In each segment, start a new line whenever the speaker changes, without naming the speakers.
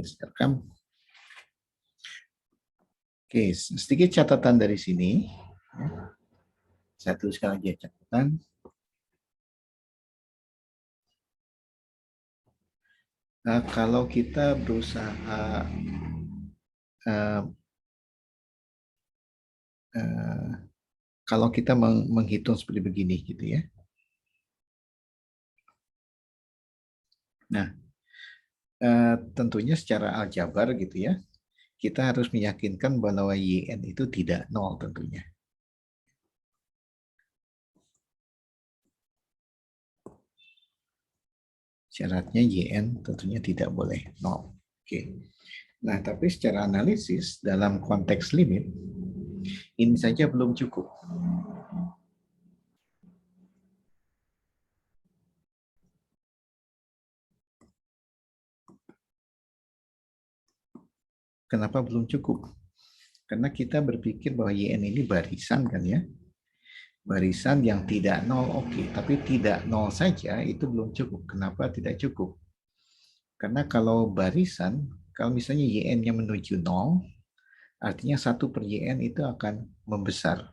saya rekam. Oke, sedikit catatan dari sini. Saya tuliskan aja catatan. Kalau kita berusaha kalau kita menghitung seperti begini gitu ya. Nah, tentunya secara aljabar gitu ya, kita harus meyakinkan bahwa YN itu tidak nol tentunya. Syaratnya YN tentunya tidak boleh nol. Oke. Nah, tapi secara analisis dalam konteks limit, ini saja belum cukup. Kenapa belum cukup? Karena kita berpikir bahwa YN ini barisan kan ya. Barisan yang tidak nol oke, tapi tidak nol saja itu belum cukup. Kenapa tidak cukup? Karena kalau barisan, kalau misalnya YN-nya menuju nol, artinya 1 per YN itu akan membesar.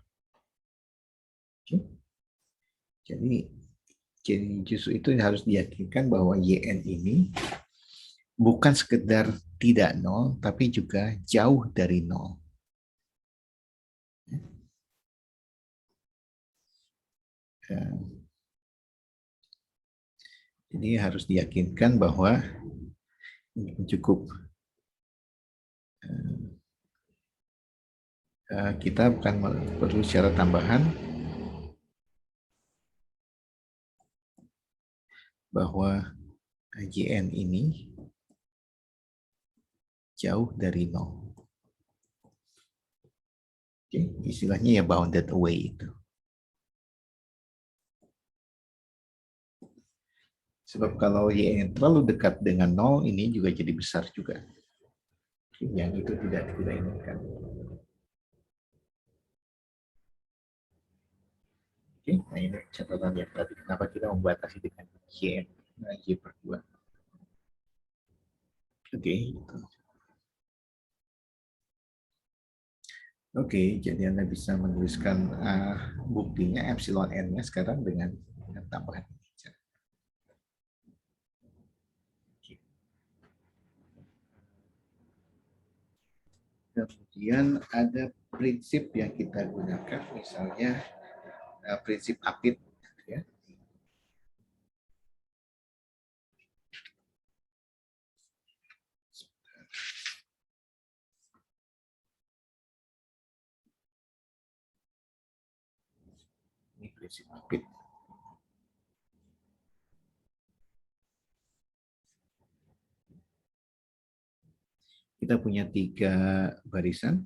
Oke. Jadi justru itu harus diyakinkan bahwa YN ini bukan sekedar tidak nol, tapi juga jauh dari nol. Jadi harus diyakinkan bahwa cukup. Kita bukan perlu syarat tambahan bahwa YN ini jauh dari nol. Oke, istilahnya ya bounded away itu. Sebab kalau YN terlalu dekat dengan nol, ini juga jadi besar juga. Yang itu tidak kita inginkan. Oke, nah ini catatan yang tadi. Kenapa kita membatasi dengan YN, Y per 2. Oke, gitu. Oke, jadi Anda bisa menuliskan buktinya epsilon n-nya sekarang dengan tambahan ini. Kemudian ada prinsip yang kita gunakan, misalnya prinsip apit. Ya. Ini prinsip apit. Kita punya 3 barisan,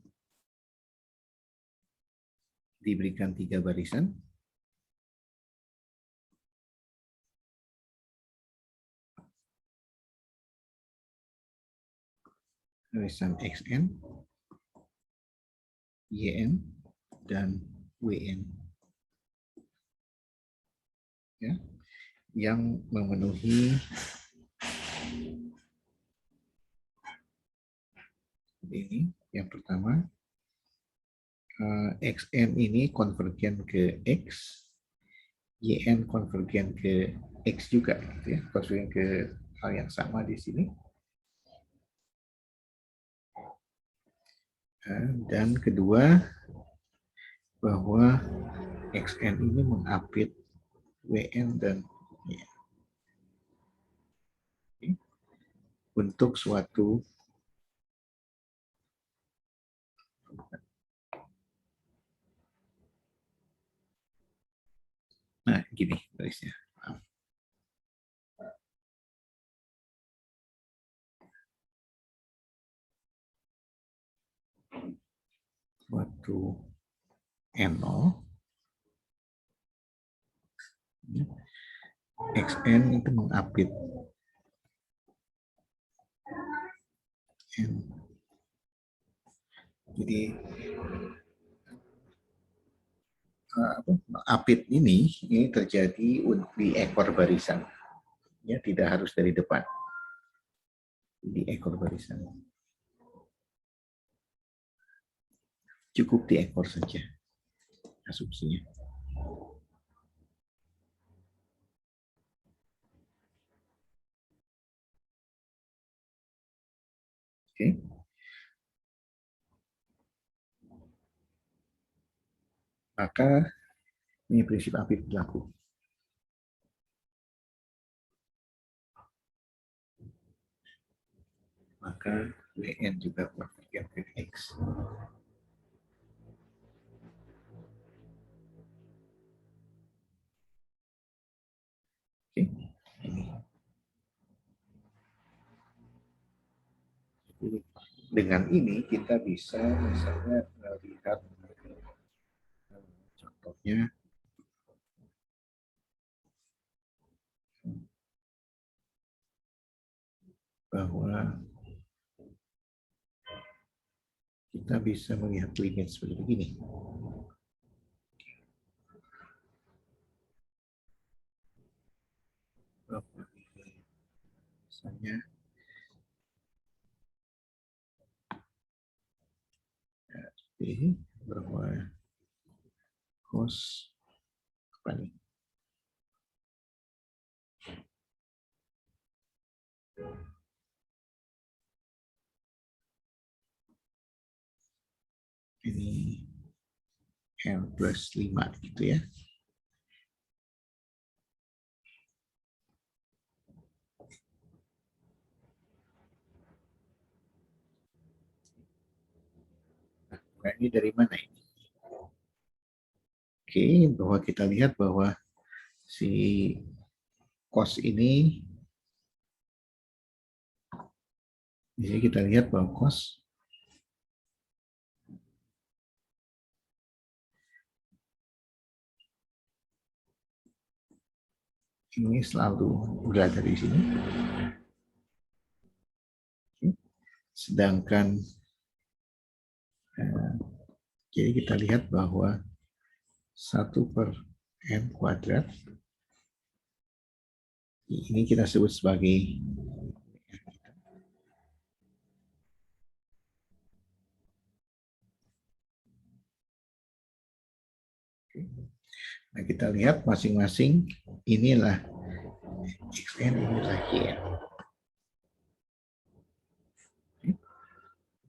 diberikan 3 barisan. Barisan XN, YN, dan WN. Ya, yang memenuhi ini. Yang pertama, XN ini konvergen ke X, YN konvergen ke X juga, gitu ya, konvergen ke hal yang sama di sini. Dan kedua, bahwa XN ini mengapit WN dan YN. Untuk suatu nah gini tulisnya. Suatu N0 XN itu mengapit N. Jadi apit ini terjadi di ekor barisan, ya tidak harus dari depan. di ekor barisan. Cukup di ekor saja asumsinya. Oke. Maka ini prinsip apit berlaku. Maka WN juga berbagian dari X. Oke. Ini. Dengan ini kita bisa misalnya melihat contohnya bahwa kita bisa melihat limit seperti begini. Misalnya bahwa cos apa nih? Ini L plus 5 gitu ya. Nah, ini dari mana ini? Oke, bahwa kita lihat bahwa si cos ini, jadi kita lihat bahwa cos ini selalu berada di sini. Sedangkan jadi kita lihat bahwa 1/n kuadrat ini kita sebut sebagai nah, kita lihat masing-masing inilah xn, inilah yn.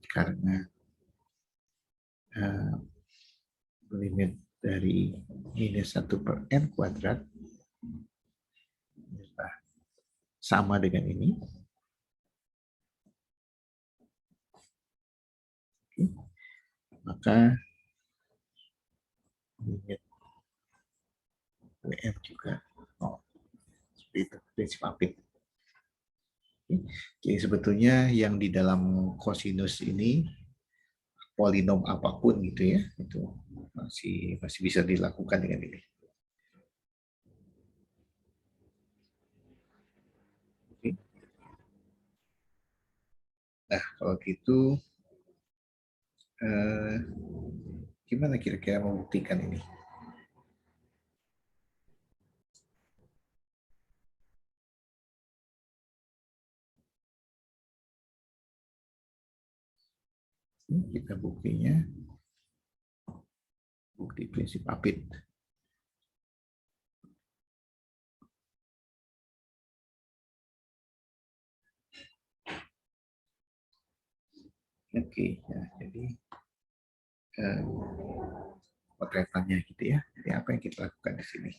Karena limit dari minus 1/n kuadrat sama dengan ini. Maka limit WM juga seperti itu, prinsip apit. Jadi sebetulnya yang di dalam kosinus ini polinom apapun gitu ya, itu masih bisa dilakukan dengan ini. Nah, kalau gitu gimana kira-kira membuktikan ini? Kita buktinya bukti prinsip apit. Oke, ya, jadi potretannya gitu ya. Jadi apa yang kita lakukan di sini?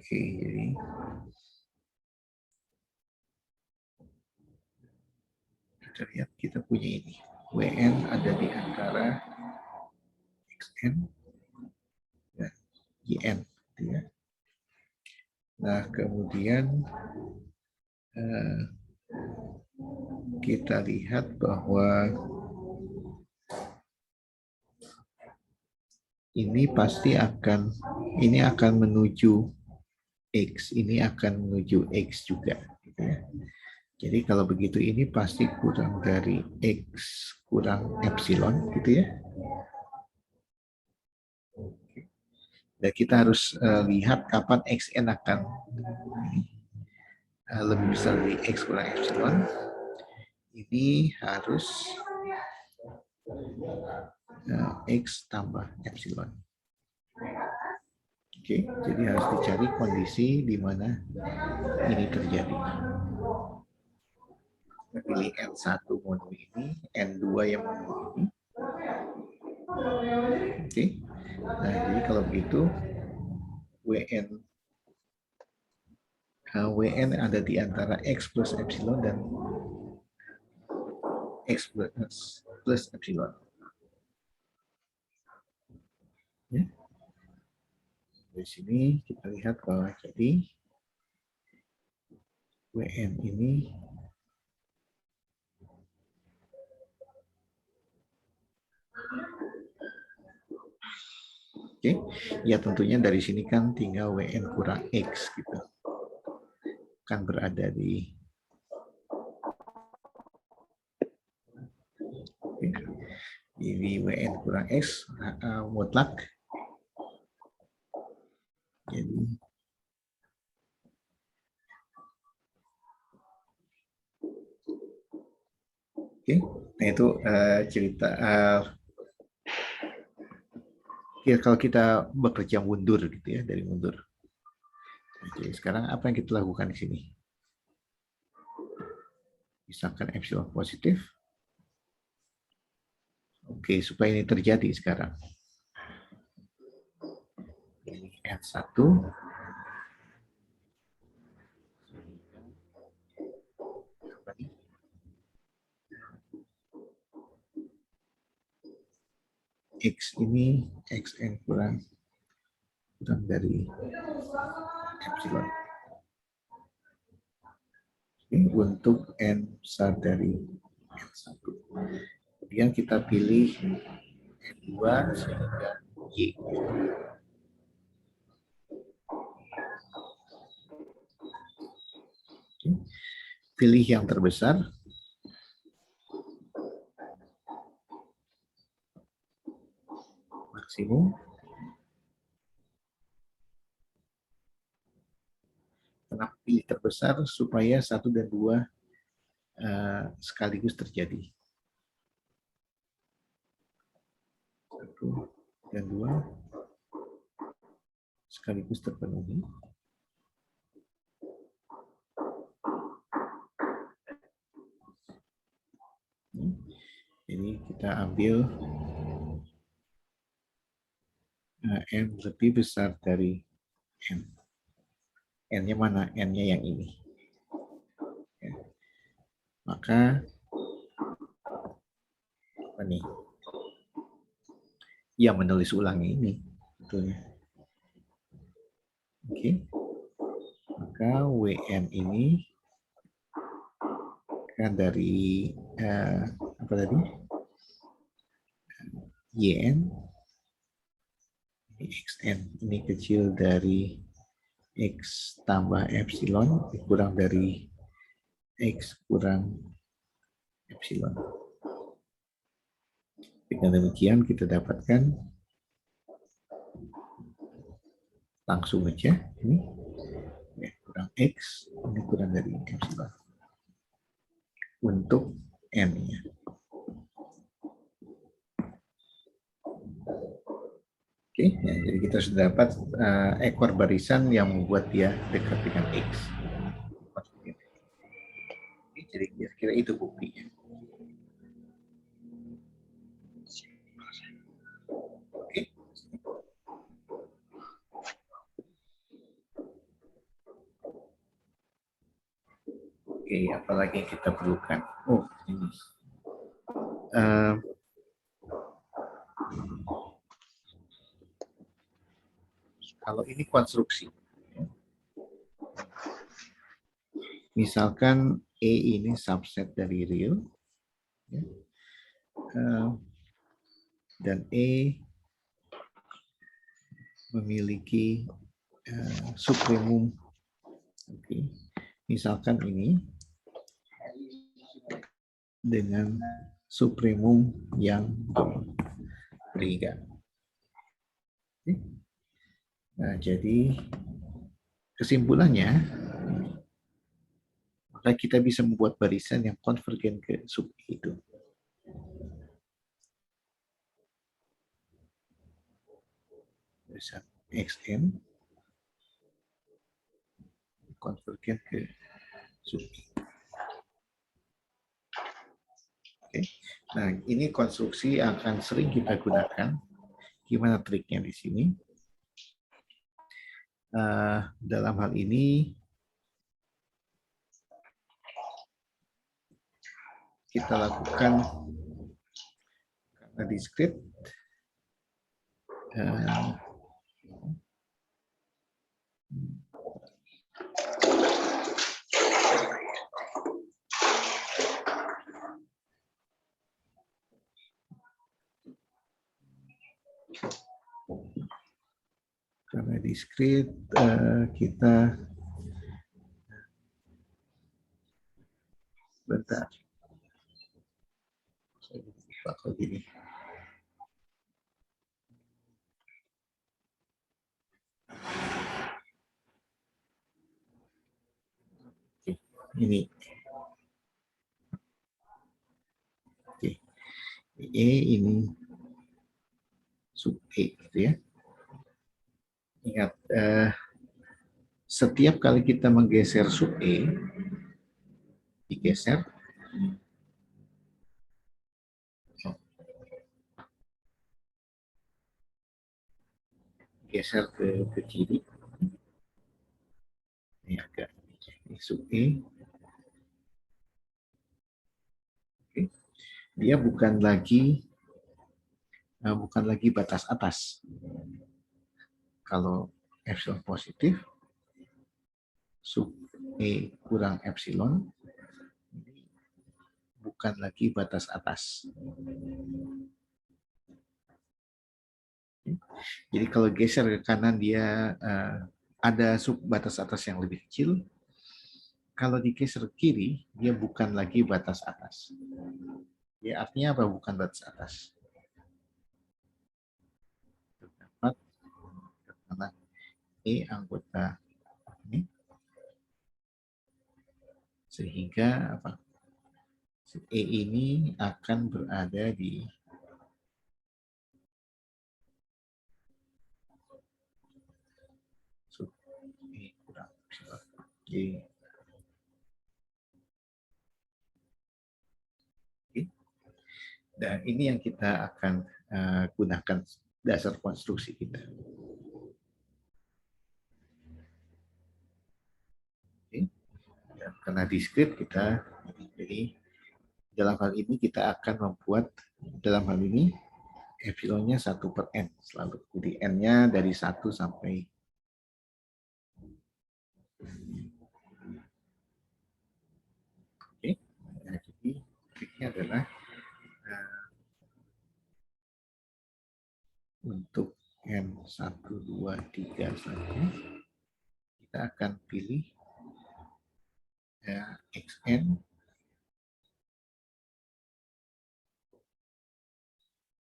Oke, jadi kita lihat kita punya ini. WN ada di antara XN dan YN. Gitu ya. Nah, kemudian kita lihat bahwa ini pasti ini akan menuju X, ini akan menuju X juga. Gitu ya. Jadi kalau begitu ini pasti kurang dari X kurang epsilon gitu ya. Dan kita harus lihat kapan Xn akan lebih besar dari X kurang epsilon. Ini harus X tambah epsilon. Oke, jadi harus dicari kondisi di mana ini terjadi. Kita pilih N1 mono ini, N2 yang mono ini. Oke, nah jadi kalau begitu WN ada di antara X plus epsilon dan X plus epsilon. Ya. Dari sini kita lihat bahwa jadi WN ini oke, ya tentunya dari sini kan tinggal WN kurang X gitu. Kan berada di ini WN kurang X mutlak. Jadi oke, nah itu cerita ya kalau kita bekerja mundur gitu ya, dari mundur. Jadi sekarang apa yang kita lakukan di sini? Misalkan epsilon positif. Oke, supaya ini terjadi sekarang. Ini N1. X ini Xn kurang dari epsilon. Ini untuk N besar dari N1. Kemudian kita pilih N2 sehingga Y. Pilih yang terbesar. Maksimum. Kenapa pilih terbesar? Supaya 1 dan 2 sekaligus terjadi. 1 dan 2 sekaligus terpenuhi. Jadi kita ambil N lebih besar dari N. N-nya mana? N-nya yang ini. Ya. Maka apa nih? Ya menulis ulang ini. Betulnya. Oke. Maka WN ini kan dari apa tadi? YN XN ini kecil dari X tambah epsilon kurang dari X kurang epsilon. Dengan demikian kita dapatkan langsung aja ini kurang X, ini kurang dari epsilon untuk N-nya. Oke, ya, jadi kita sudah dapat ekor barisan yang membuat dia dekat dengan X. Jadi kira-kira itu buktinya. Oke, apalagi yang kita perlukan? Oh, ini. Kalau ini konstruksi. Misalkan E ini subset dari real. Dan E memiliki supremum. Oke. Misalkan ini dengan supremum yang berbeda. Nah, jadi kesimpulannya, maka kita bisa membuat barisan yang konvergen ke sub itu. Barisan XN konvergen ke sub. Oke. Nah, ini konstruksi yang akan sering kita gunakan. Gimana triknya di sini? Dalam hal ini kita lakukan karena diskrit. Karena diskrit kita bentar. Saya lupa kalau gini. Ini. Oke. Ini sub E gitu ya. Ingat, setiap kali kita menggeser sub E, digeser, geser ke kiri, ini agak sub E, oke. Dia bukan lagi batas atas. Kalau epsilon positif, sub E kurang epsilon, bukan lagi batas atas. Jadi kalau geser ke kanan dia ada sub batas atas yang lebih kecil. Kalau digeser ke kiri, dia bukan lagi batas atas. Ya, artinya apa bukan batas atas? Terdapat tekanan E anggota ini. Sehingga apa? E ini akan berada di sub E kurang epsilon. Jadi dan ini yang kita akan gunakan dasar konstruksi kita. Oke. Dan karena diskrit kita, jadi dalam hal ini kita akan membuat, dalam hal ini epsilonnya 1/n selalu. Jadi n-nya dari 1 sampai oke. Nah, jadi triknya adalah untuk M1, 2, 3 saja, kita akan pilih XN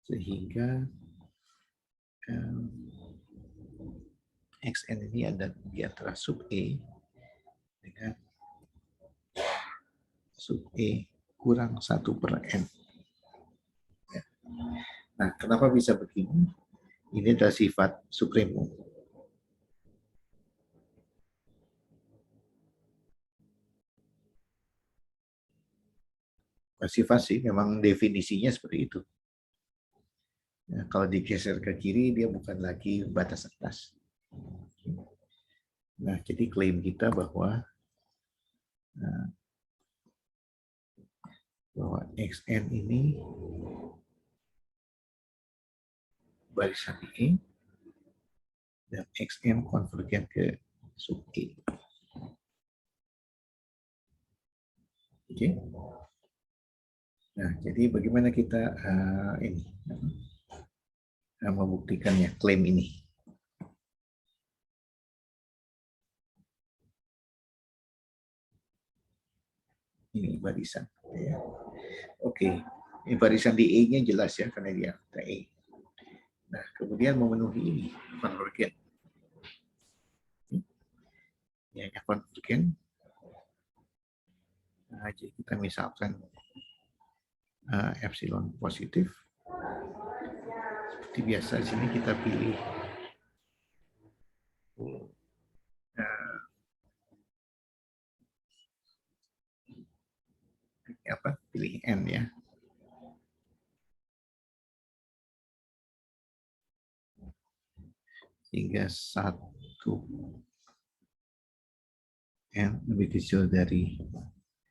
sehingga XN ini ada di antara sub E dengan sub E kurang 1/n. Ya. Nah, kenapa bisa begini? Ini adalah sifat supremum. Sifat sih, memang definisinya seperti itu. Ya, kalau digeser ke kiri, dia bukan lagi batas atas. Nah, jadi klaim kita bahwa XN ini barisan E dan XN konvergen ke sub E. Oke. Nah, jadi bagaimana kita ini membuktikannya, klaim ini? Ini barisan. Ya. Oke, ini barisan di E-nya jelas ya, karena dia E. Nah, kemudian memenuhi ini, konvergen. Ya, konvergen. Nah, jadi kita misalkan epsilon positif. Seperti biasa di sini kita pilih pilih N ya. Sehingga 1 N lebih kecil dari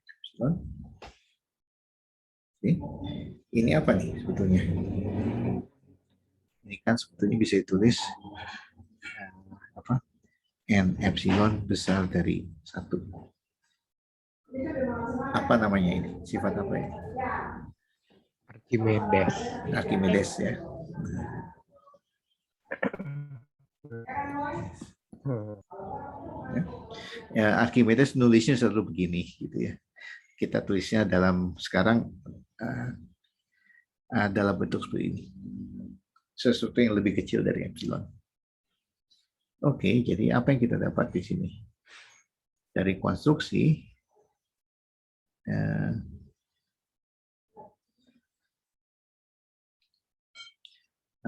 epsilon. Oke. Ini apa nih sebetulnya? Ini kan sebetulnya bisa ditulis N epsilon besar dari 1. Apa namanya ini? Sifat apa ini?
Archimedes.
Archimedes ya. Ya, Archimedes nulisnya selalu begini gitu ya. Kita tulisnya dalam sekarang dalam bentuk seperti ini. Sesuatu yang lebih kecil dari epsilon. Oke, jadi apa yang kita dapat di sini? Dari konstruksi nah,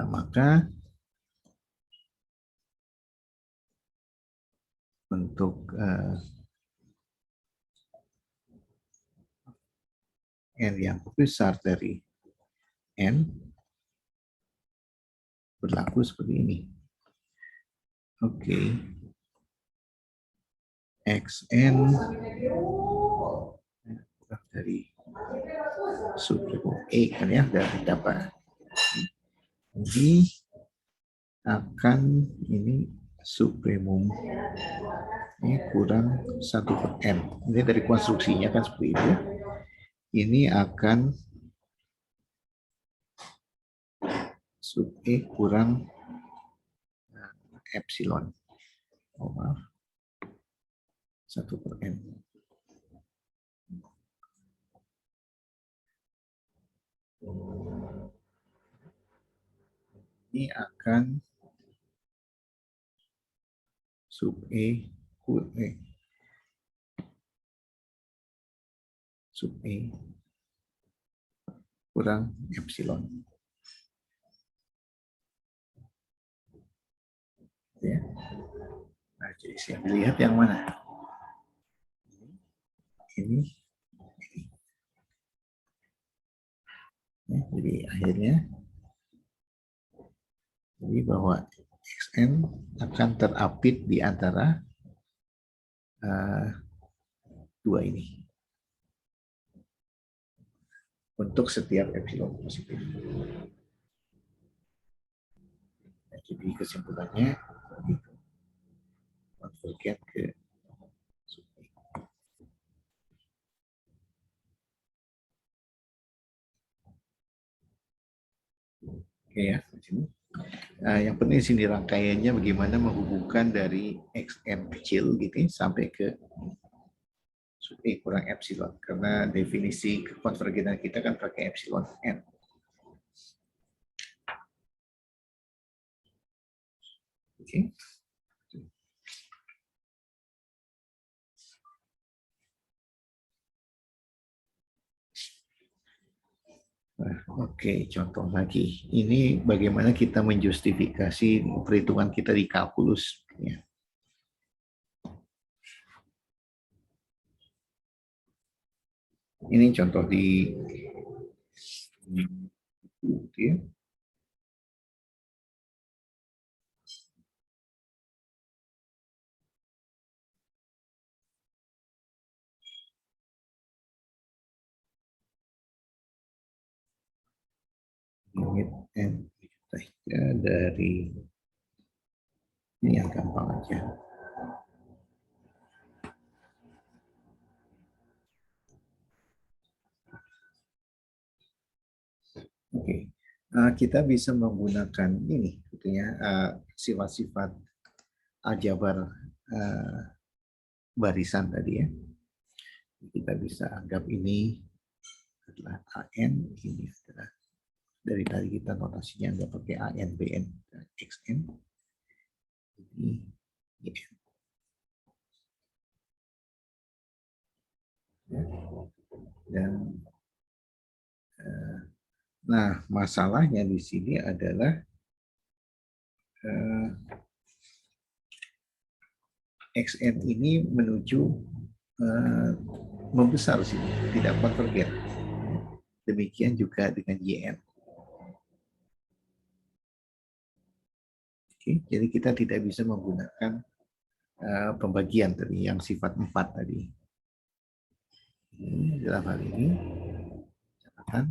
maka untuk N yang besar dari N berlaku seperti ini. Oke. Xn dari subremum E kan ya, dari dapat. Jadi akan ini subremum ini kurang 1/n. Ini dari konstruksinya kan seperti itu ya. Ini akan sub E kurang epsilon. Oh, maaf. 1/n. Ini akan sub E kurang epsilon. Ya. Nah, jadi saya lihat yang mana? Ini. Ya, jadi akhirnya bahwa Xn akan terapit di antara dua ini untuk setiap epsilon positif. Nah, jadi kesimpulannya konvergen ke oke ya. Yang penting di sini rangkaiannya bagaimana menghubungkan dari Xn kecil gitu sampai ke sub E kurang epsilon, karena definisi konvergenan kita kan pakai epsilon n. Oke. Oke, contoh lagi. Ini bagaimana kita menjustifikasi perhitungan kita di kalkulus. Ya. Ini contoh di ya. Limit n dari ini yang gampang aja. Oke, kita bisa menggunakan ini, tentunya sifat-sifat aljabar barisan tadi ya. Kita bisa anggap ini adalah AN, ini adalah dari tadi kita notasinya nggak pakai AN, BN, XN, ini YN. Dan nah, masalahnya di sini adalah XN ini menuju membesar sini, tidak konvergen. Demikian juga dengan YN. Oke, jadi kita tidak bisa menggunakan pembagian tadi yang sifat 4 tadi. Ini dalam hal ini catatan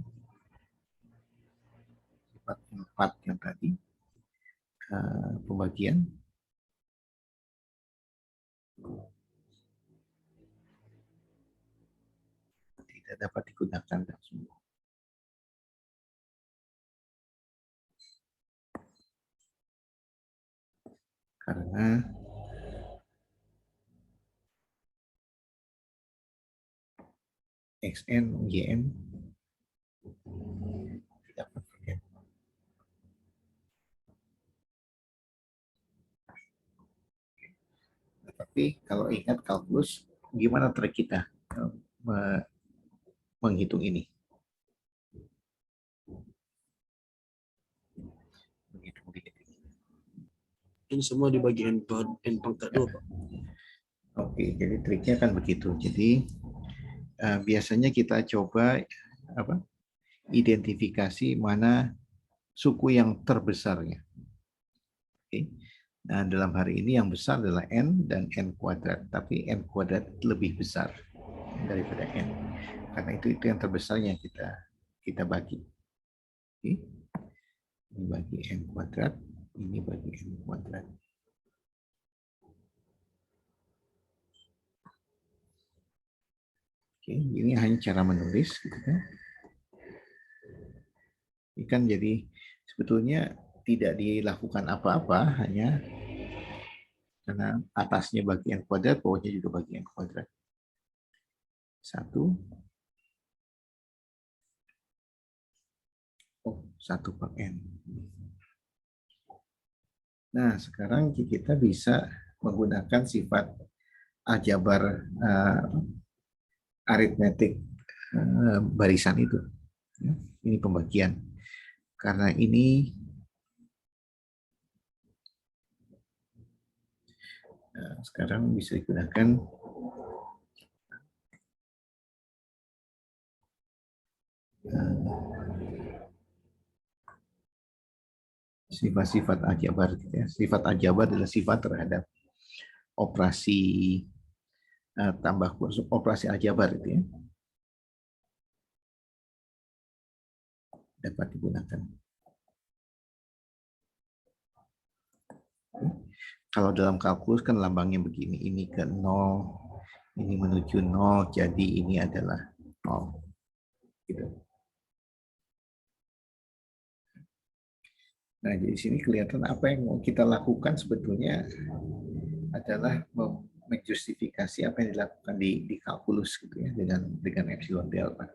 sifat 4 yang tadi pembagian tidak dapat digunakan langsung. Karena XN, YN tidak konvergen. Tapi kalau ingat kalkulus, gimana trik kita menghitung ini?
Ini semua dibagi n pangkat 2, Pak.
Oke, jadi triknya kan begitu. Jadi biasanya kita coba identifikasi mana suku yang terbesarnya. Oke. Nah, dalam hari ini yang besar adalah N dan N kuadrat, tapi N kuadrat lebih besar daripada N. Karena itu yang terbesarnya kita bagi. Oke. Ini bagi N kuadrat, ini bagi N kuadrat. Oke, ini hanya cara menulis gitu kan. Ini kan jadi sebetulnya tidak dilakukan apa-apa, hanya karena atasnya bagian kuadrat, bawahnya juga bagian kuadrat. 1. Oh, 1 per N. Nah, sekarang kita bisa menggunakan sifat aljabar aritmetik barisan itu. Ini pembagian. Karena ini sekarang bisa digunakan sifat-sifat aljabar. Sifat aljabar adalah sifat terhadap operasi tambah kursus, operasi aljabar itu ya. Dapat digunakan. Kalau dalam kalkulus kan lambangnya begini, ini ke 0, ini menuju 0, jadi ini adalah 0. Gitu. Nah, jadi sini kelihatan apa yang mau kita lakukan sebetulnya adalah menjustifikasi apa yang dilakukan di kalkulus gitu ya, dengan epsilon delta.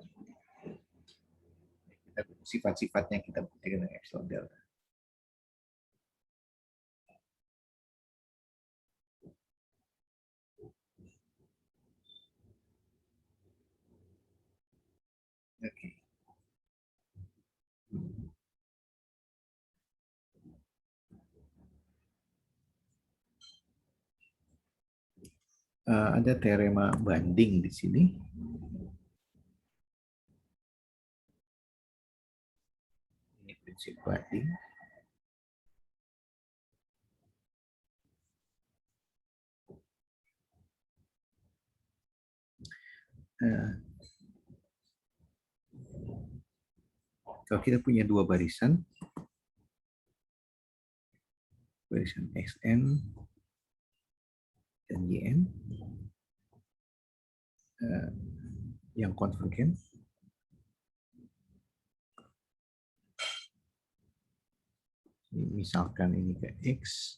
Sifat-sifatnya kita buktikan dengan epsilon delta. Oke. Ada teorema banding di sini. Ini prinsip banding. Kalau kita punya dua barisan XN dan YN yang konvergen, misalkan ini ke X,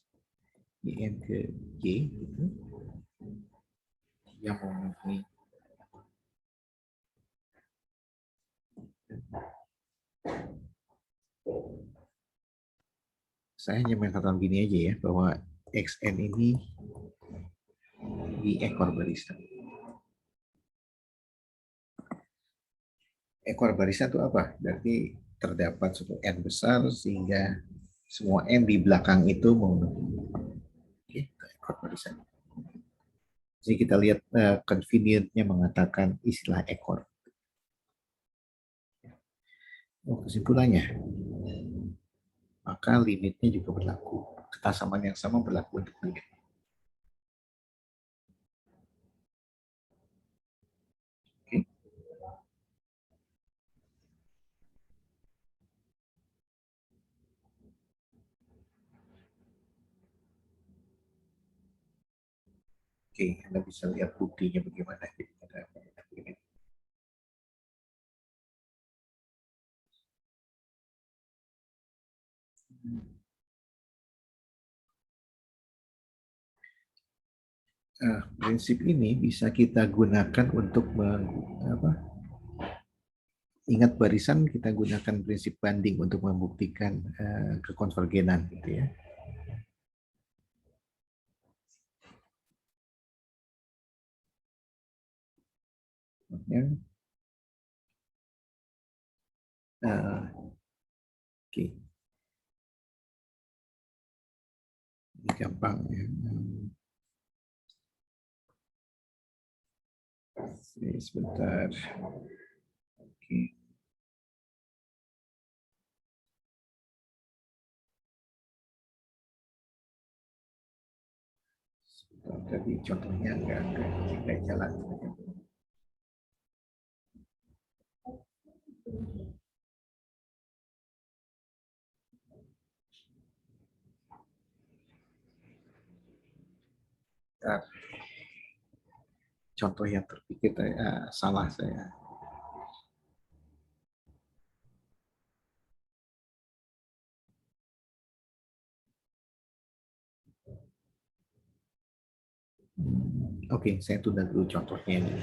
YN ke Y, gitu, yang memenuhi Saya hanya mengatakan gini aja ya, bahwa XN ini di ekor barisan. Ekor barisan itu apa? Berarti terdapat suatu N besar sehingga semua N di belakang itu memenuhi ekor barisan. Jadi kita lihat convenient-nya mengatakan istilah ekor. Oh, kesimpulannya, maka limitnya juga berlaku. Ketasaman yang sama berlaku untuk limit. Oke. Oke, Anda bisa lihat buktinya bagaimana. Prinsip ini bisa kita gunakan untuk ingat barisan, kita gunakan prinsip banding untuk membuktikan kekonvergenan gitu ya. Oke. Ini gampang ya. Sebentar. Oke. Tadi contohnya nggak jalan. Bentar. Contoh yang terpikir salah saya. Oke, saya tunda dulu contohnya ini.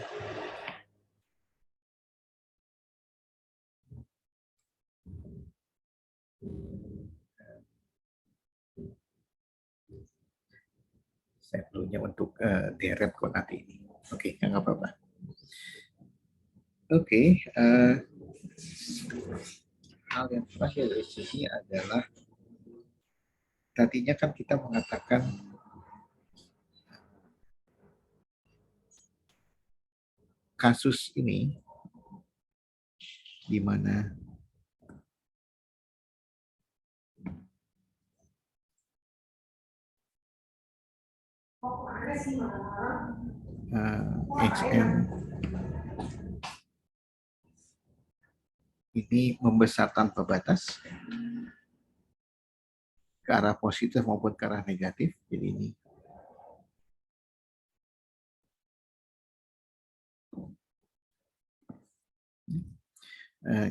Saya perlunya untuk deret kok nanti ini. Oke, nggak apa-apa. Oke, hal yang terakhir dari sini adalah tadinya kan kita mengatakan kasus ini di mana XN ini membesar tanpa batas ke arah positif maupun ke arah negatif. Jadi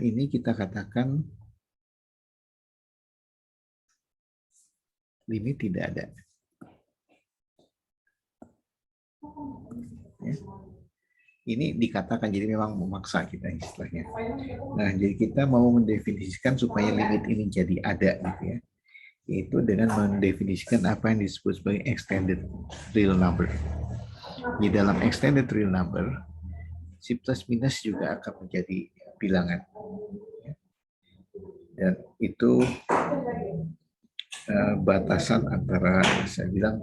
ini kita katakan limit tidak ada. Ya. Ini dikatakan, jadi memang memaksa kita istilahnya. Nah, jadi kita mau mendefinisikan supaya limit ini jadi ada, gitu ya, yaitu dengan mendefinisikan apa yang disebut sebagai extended real number. Di dalam extended real number, si plus minus juga akan menjadi bilangan. Dan itu batasan antara, saya bilang,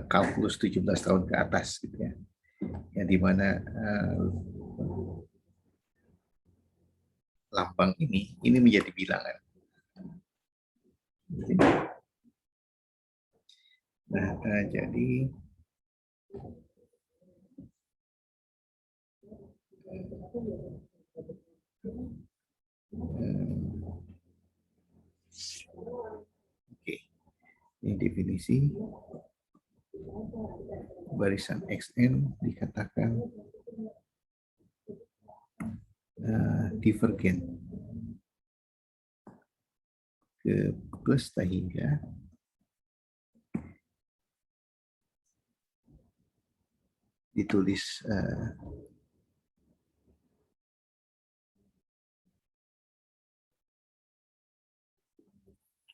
kalkulus 17 tahun ke atas, gitu ya. Yang dimana lambang ini menjadi bilangan. Nah, jadi oke, ini definisi barisan XN dikatakan divergen ke plus hingga ditulis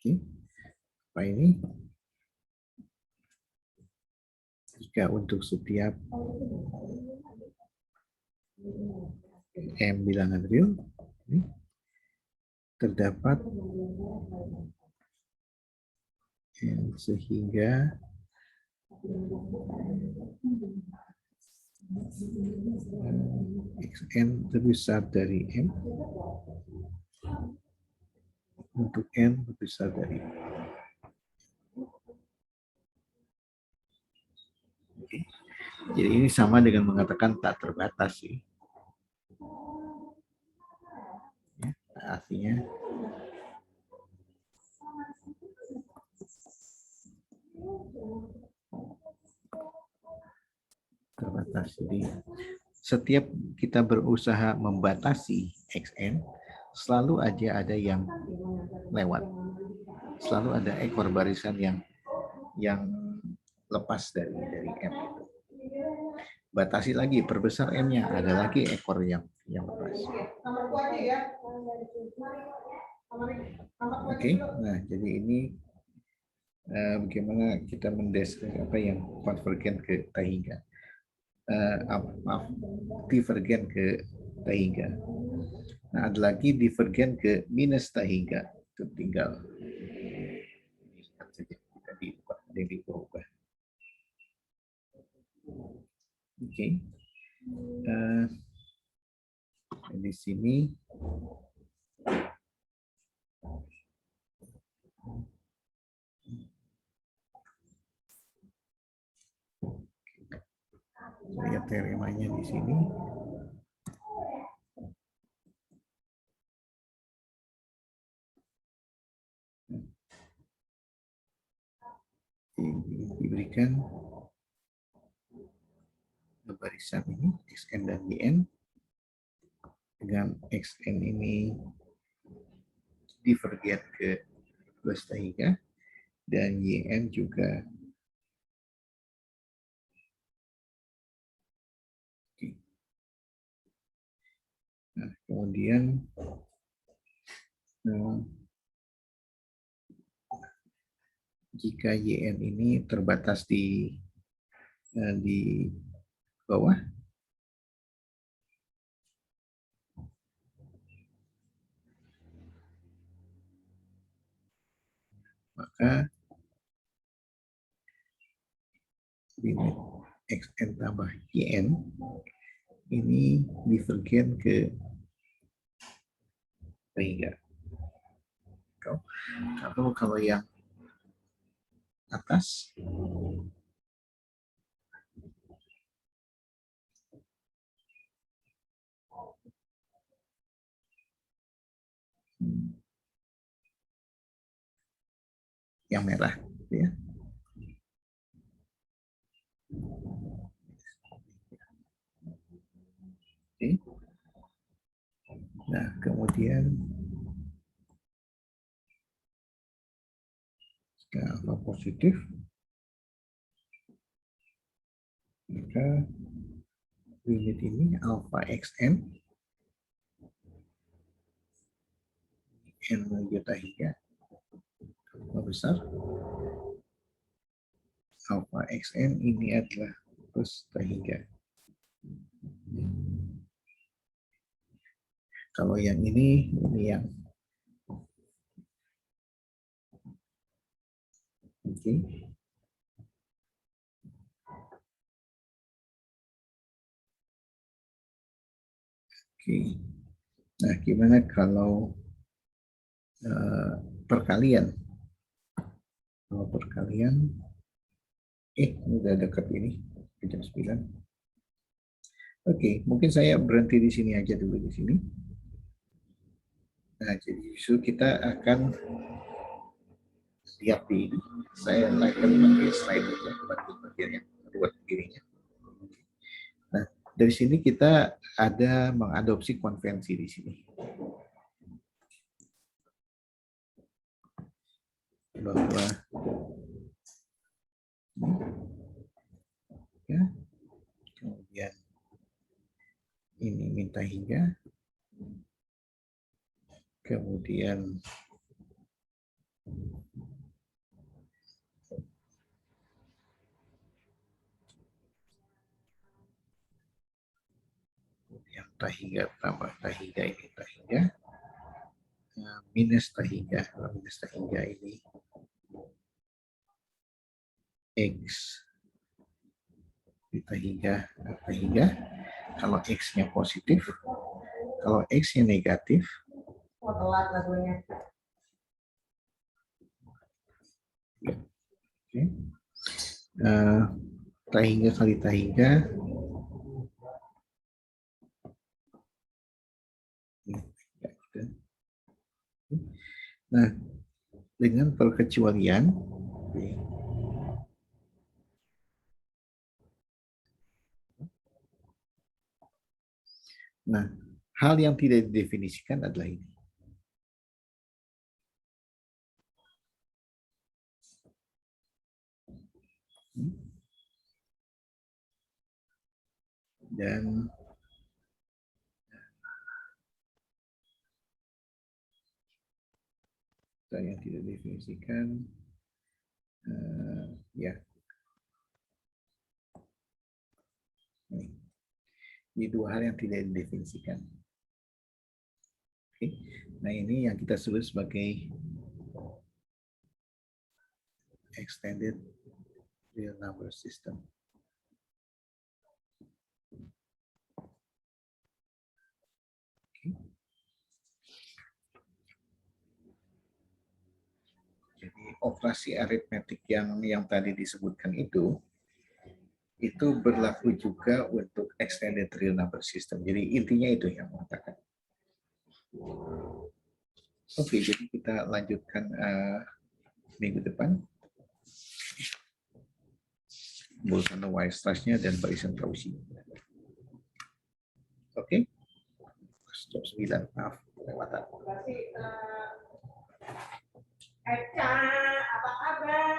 Oke. Apa ini? Jika untuk setiap M bilangan real, ini terdapat N sehingga Xn lebih besar dari M untuk N lebih besar dari M. Oke. Jadi ini sama dengan mengatakan tak terbatas sih. Ya, artinya terbatas. Jadi setiap kita berusaha membatasi Xn, selalu aja ada yang lewat. Selalu ada ekor barisan yang lepas dari M itu. Batasi lagi, perbesar M-nya, ada lagi ekor yang lepas. Oke, nah jadi ini bagaimana kita mendeskripsikan apa yang konvergen ke Tahingga. Divergen ke Tahingga. Nah, ada lagi divergen ke minus Tahingga. Itu tinggal diubah. Oke. Di sini lihat teoremanya di sini. Diberikan barisan ini Xn dan Yn dengan Xn ini divergen ke plus Tahingga dan Yn juga nah, kemudian jika Yn ini terbatas di bawah, maka limit Xn tambah Yn ini divergen ke Tahingga. Kalau yang atas yang merah, ya. Oke. Nah, kemudian jika alfa positif, maka limit ini alfa xn n menuju Tahingga alfa besar, alfa xn ini adalah plus Tahingga. Kalau yang ini yang oke. Oke. Nah, gimana kalau perkalian? Kalau perkalian, ini udah dekat ini, jam 9. Oke, mungkin saya berhenti di sini aja dulu di sini. Nah, jadi justru kita akan lihat di ini. Saya akan pakai slide aja bagian yang buat begininya. Nah, dari sini kita ada mengadopsi konvensi di sini. Bahwa ya, kemudian ini minta hingga, kemudian tahiga tambah tahiga ini tahiga minus tahiga. Kalau minus tahiga ini X di tahiga. Kalau X-nya positif, kalau X-nya negatif, okay. Tahiga kali tahiga nah dengan perkecualian nah hal yang tidak didefinisikan adalah ini. Dan yang tidak didefinisikan ya ini dua hal yang tidak didefinisikan. Oke. Nah ini yang kita sebut sebagai extended real number system. Okay. Jadi operasi aritmetik yang tadi disebutkan itu berlaku juga untuk extended real number system. Jadi intinya itu yang mengatakan. Oke, jadi kita lanjutkan minggu depan. Bolsano Weierstrass-nya dan barisan Cauchy. Oke. Jam 9, maaf kelewatan.
Eca, apa kabar?